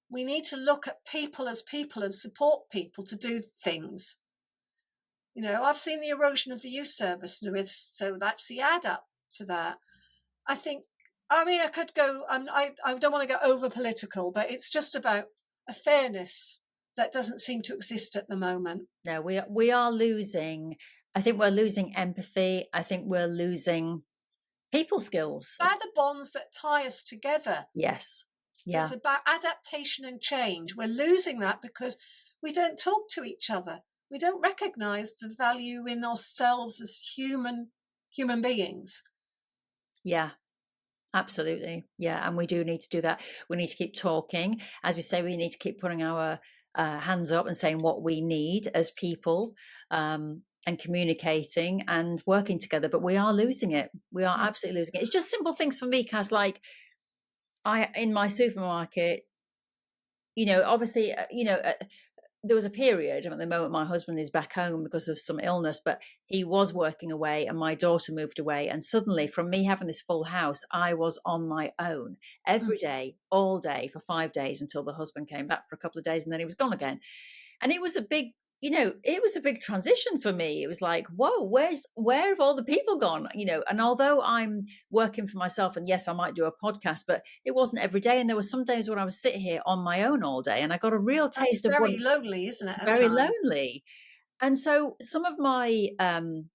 We need to look at people as people and support people to do things. I've seen the erosion of the youth service, so that's the add up to that. I could go, I don't want to go over political, but it's just about a fairness that doesn't seem to exist at the moment. No, we are losing. I think we're losing empathy. I think we're losing people skills. They're the bonds that tie us together. Yes. So Yeah. it's about adaptation and change. We're losing that because we don't talk to each other. We don't recognize the value in ourselves as human beings. Yeah. Absolutely. Yeah. And we do need to do that. We need to keep talking. As we say, we need to keep putting our hands up and saying what we need as people, and communicating and working together. But we are losing it. We are absolutely losing it. It's just simple things for me, Cas, like in my supermarket, obviously, there was a period at the moment my husband is back home because of some illness, but he was working away and my daughter moved away. And suddenly, from me having this full house, I was on my own every day, all day for 5 days until the husband came back for a couple of days and then he was gone again. And it was a big, it was a big transition for me. It was like, whoa, where have all the people gone? And although I'm working for myself, and yes, I might do a podcast, but it wasn't every day. And there were some days when I was sitting here on my own all day and I got a real That's taste of what very lonely, isn't it, it's at very times? lonely. And so some of my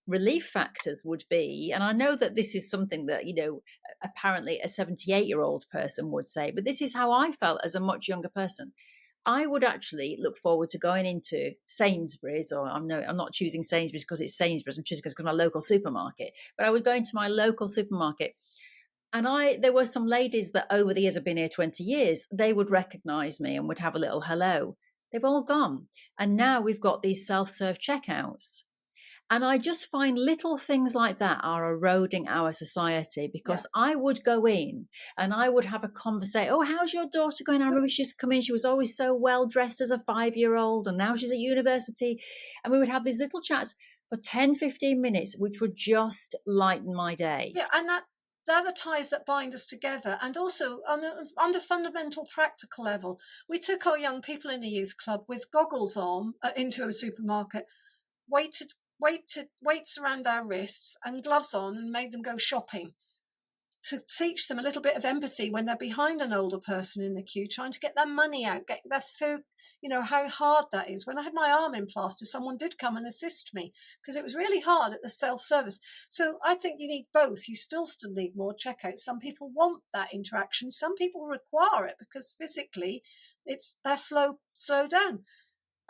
relief factors would be, and I know that this is something that, apparently a 78-year-old person would say, but this is how I felt as a much younger person. I would actually look forward to going into Sainsbury's, or I'm not choosing Sainsbury's because it's Sainsbury's, I'm choosing because it's my local supermarket. But I would go into my local supermarket, and there were some ladies that over the years have been here 20 years. They would recognise me and would have a little hello. They've all gone, and now we've got these self-serve checkouts. And I just find little things like that are eroding our society, because I would go in and I would have a conversation. Oh, how's your daughter going? I remember she used to come in. She was always so well dressed as a 5-year-old and now she's at university. And we would have these little chats for 10, 15 minutes, which would just lighten my day. Yeah, and they're the ties that bind us together. And also on a fundamental practical level, we took our young people in the youth club with goggles on into a supermarket, weights around their wrists and gloves on, and made them go shopping to teach them a little bit of empathy when they're behind an older person in the queue trying to get their money out, get their food, how hard that is. When I had my arm in plaster, someone did come and assist me because it was really hard at the self-service. So I think you need both. You still need more checkouts. Some people want that interaction. Some people require it because physically they're slow down.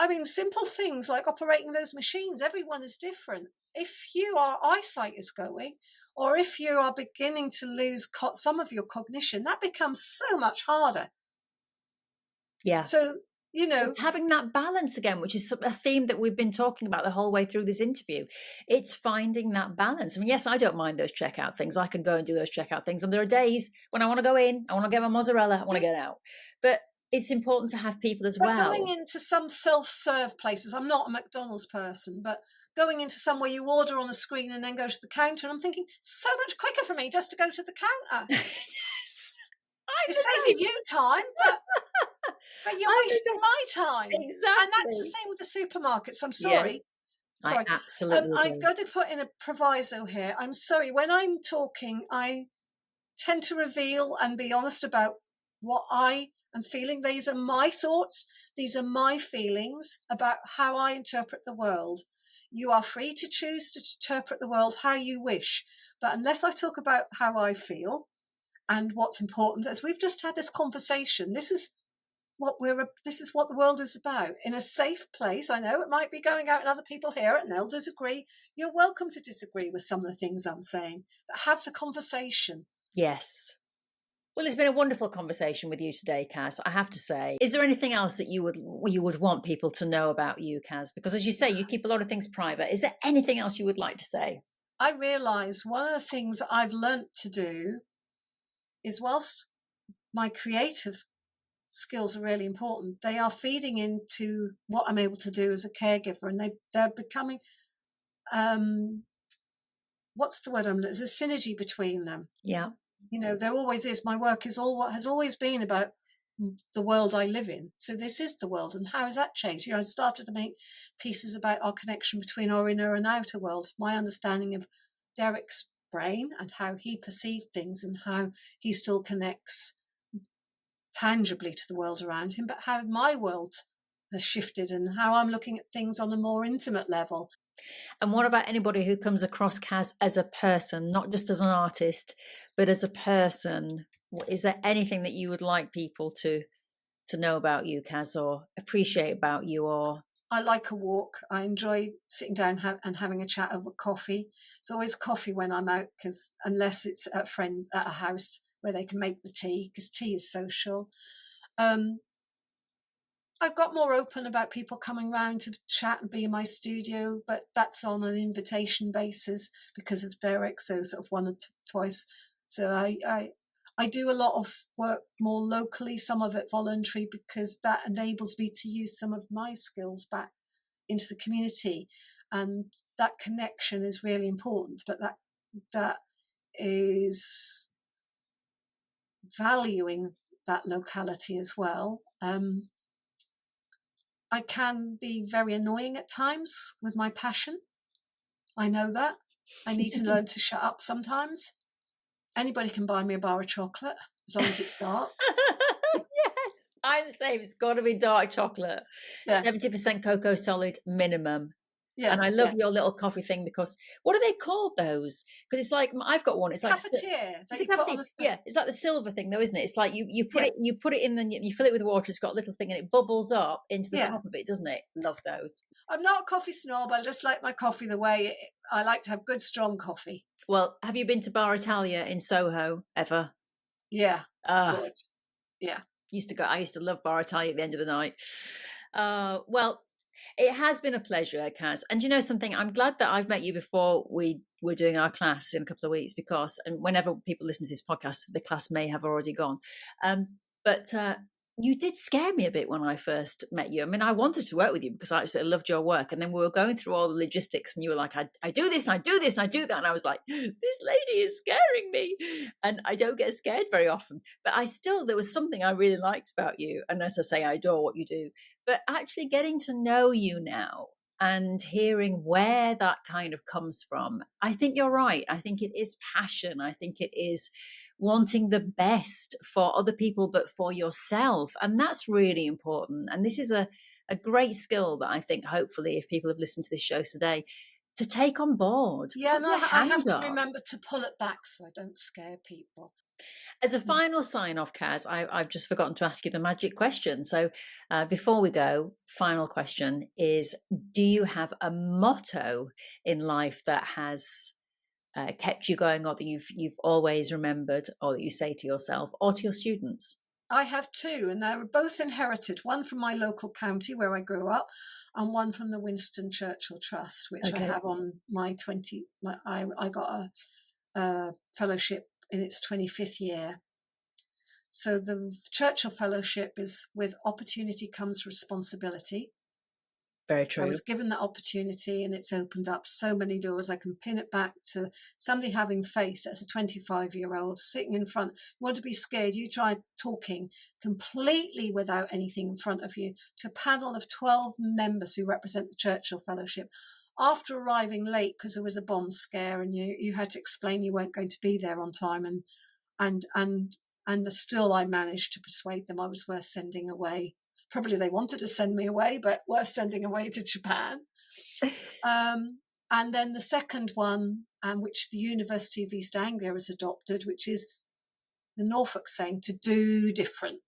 I mean, simple things like operating those machines. Everyone is different. If your eyesight is going, or if you are beginning to lose some of your cognition, that becomes so much harder. Yeah. So, it's having that balance again, which is a theme that we've been talking about the whole way through this interview. It's finding that balance. I mean, yes, I don't mind those checkout things. I can go and do those checkout things. And there are days when I want to go in, I want to get my mozzarella, I want to get out. But it's important to have people as well. But going into some self-serve places, I'm not a McDonald's person, but going into somewhere you order on a screen and then go to the counter, and I'm thinking, so much quicker for me just to go to the counter. Yes. It's saving you time, but you're wasting my time. Exactly. And that's the same with the supermarkets. I'm sorry. Yeah, sorry. I absolutely agree. I'm going to put in a proviso here. I'm sorry. When I'm talking, I tend to reveal and be honest about what I am feeling. These are my thoughts. These are my feelings about how I interpret the world. You are free to choose to interpret the world how you wish. But unless I talk about how I feel and what's important, as we've just had this conversation, this is what the world is about, in a safe place. I know it might be going out and other people hear it and they'll disagree. You're welcome to disagree with some of the things I'm saying, but have the conversation. Yes. Well, it's been a wonderful conversation with you today, Cas, I have to say. Is there anything else that you would want people to know about you, Cas? Because as you say, you keep a lot of things private. Is there anything else you would like to say? I realise one of the things I've learnt to do is, whilst my creative skills are really important, they are feeding into what I'm able to do as a caregiver, and they're becoming what's the word? There's a synergy between them. Yeah. There always is. My work is has always been about the world I live in. So this is the world, and how has that changed? I started to make pieces about our connection between our inner and outer world, my understanding of Derek's brain and how he perceived things and how he still connects tangibly to the world around him, but how my world has shifted and how I'm looking at things on a more intimate level. And what about anybody who comes across Cas as a person, not just as an artist, but as a person? Is there anything that you would like people to know about you, Cas, or appreciate about you? Or I like a walk. I enjoy sitting down and having a chat over coffee. It's always coffee when I'm out, because unless it's at a house where they can make the tea, because tea is social. I've got more open about people coming round to chat and be in my studio, but that's on an invitation basis because of Derek, so sort of one or twice. So I do a lot of work more locally, some of it voluntary, because that enables me to use some of my skills back into the community. And that connection is really important, but that is valuing that locality as well. I can be very annoying at times with my passion. I know that. I need to learn to shut up sometimes. Anybody can buy me a bar of chocolate as long as it's dark. Yes, I'm the same. It's got to be dark chocolate. Yeah. 70% cocoa solid minimum. Yeah, and I love your little coffee thing, because what are they called, those? Because it's like, I've got one. It's like cafetiere. It's a cafetiere. Yeah, it's like the silver thing, though, isn't it? It's like you put it in, and you fill it with water. It's got a little thing, and it bubbles up into the top of it, doesn't it? Love those. I'm not a coffee snob. I just like my coffee the way I like to have good, strong coffee. Well, have you been to Bar Italia in Soho ever? Yeah. Good. Yeah. I used to love Bar Italia at the end of the night. Well, it has been a pleasure, Cas. And you know something? I'm glad that I've met you before we were doing our class in a couple of weeks, because, and whenever people listen to this podcast, the class may have already gone. But you did scare me a bit when I first met you. I mean, I wanted to work with you because I absolutely loved your work. And then we were going through all the logistics, and you were like, I do this, and I do this, and I do that. And I was like, this lady is scaring me. And I don't get scared very often. But there was something I really liked about you. And as I say, I adore what you do. But actually getting to know you now and hearing where that kind of comes from, I think you're right. I think it is passion. I think it is wanting the best for other people, but for yourself. And that's really important. And this is a great skill that I think, hopefully, if people have listened to this show today, to take on board. Yeah, and I have to remember to pull it back so I don't scare people. As a final sign off, Cas, I've just forgotten to ask you the magic question. So before we go, final question is, do you have a motto in life that has kept you going, or that you've always remembered, or that you say to yourself or to your students? I have two, and they were both inherited. One from my local county where I grew up, and one from the Winston Churchill Trust, which I have on my 20. I got a fellowship in its 25th year. So the Churchill Fellowship is, with opportunity comes responsibility. Very true. I was given that opportunity, and it's opened up so many doors. I can pin it back to somebody having faith as a 25-year-old sitting in front. You want to be scared? You try talking completely without anything in front of you to a panel of 12 members who represent the Churchill Fellowship. After arriving late because there was a bomb scare, and you had to explain you weren't going to be there on time, and still I managed to persuade them I was worth sending away. Probably they wanted to send me away, but worth sending away to Japan. And then the second one, which the University of East Anglia has adopted, which is the Norfolk saying, to do different.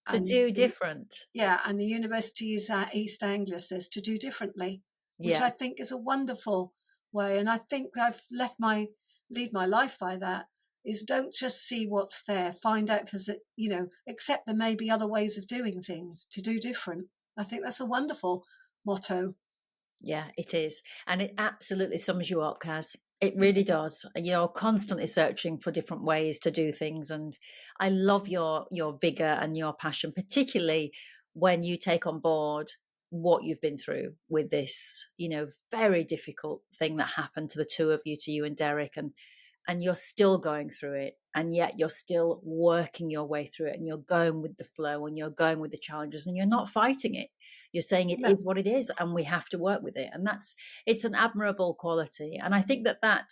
And different. Yeah, and the University's East Anglia says to do differently, which I think is a wonderful way. And I think I've lead my life by that. Is don't just see what's there, find out, accept there may be other ways of doing things, to do different. I think that's a wonderful motto. Yeah, it is. And it absolutely sums you up, Cas. It really does. You're constantly searching for different ways to do things. And I love your vigor and your passion, particularly when you take on board what you've been through with this, very difficult thing that happened to the two of you, to you and Derek. And you're still going through it, and yet you're still working your way through it, and you're going with the flow, and you're going with the challenges, and you're not fighting it. You're saying it is what it is, and we have to work with it. And it's an admirable quality. And I think that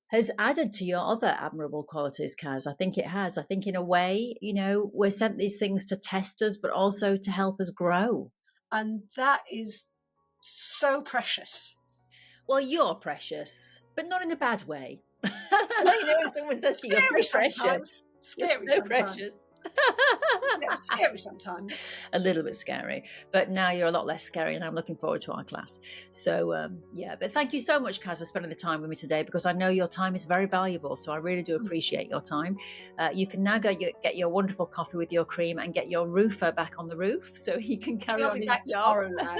has added to your other admirable qualities, Cas. I think it has. I think in a way, we're sent these things to test us, but also to help us grow. And that is so precious. Well, you're precious, but not in a bad way. Someone says to you, you're precious. Scary sometimes. Precious. Scary sometimes. A little bit scary, but now you're a lot less scary, and I'm looking forward to our class. So but thank you so much, Cas, for spending the time with me today, because I know your time is very valuable, so I really do appreciate your time. You can now get your wonderful coffee with your cream and get your roofer back on the roof so he can carry on his job. Now.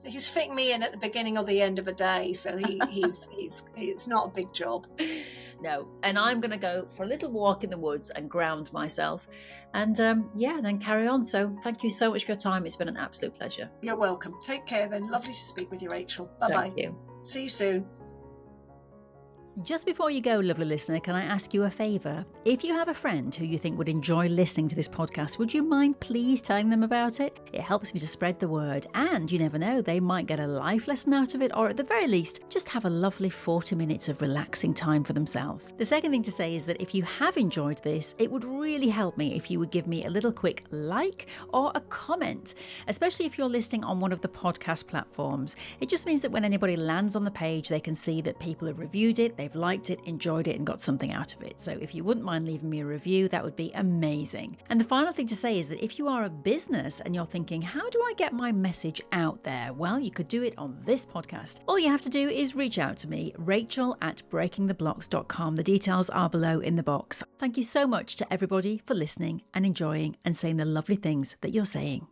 He's fitting me in at the beginning or the end of a day, so it's not a big job. No, and I'm going to go for a little walk in the woods and ground myself, and then carry on. So thank you so much for your time. It's been an absolute pleasure. You're welcome. Take care then. Lovely to speak with you, Rachel. Bye-bye. Thank you. See you soon. Just before you go, lovely listener, can I ask you a favour? If you have a friend who you think would enjoy listening to this podcast, would you mind please telling them about it? It helps me to spread the word, and you never know, they might get a life lesson out of it, or at the very least, just have a lovely 40 minutes of relaxing time for themselves. The second thing to say is that if you have enjoyed this, it would really help me if you would give me a little quick like or a comment, especially if you're listening on one of the podcast platforms. It just means that when anybody lands on the page, they can see that people have reviewed it, they've liked it, enjoyed it, and got something out of it. So if you wouldn't mind leaving me a review, that would be amazing. And the final thing to say is that if you are a business and you're thinking, how do I get my message out there? Well, you could do it on this podcast. All you have to do is reach out to me, rachel@breakingtheblocks.com. The details are below in the box. Thank you so much to everybody for listening and enjoying and saying the lovely things that you're saying.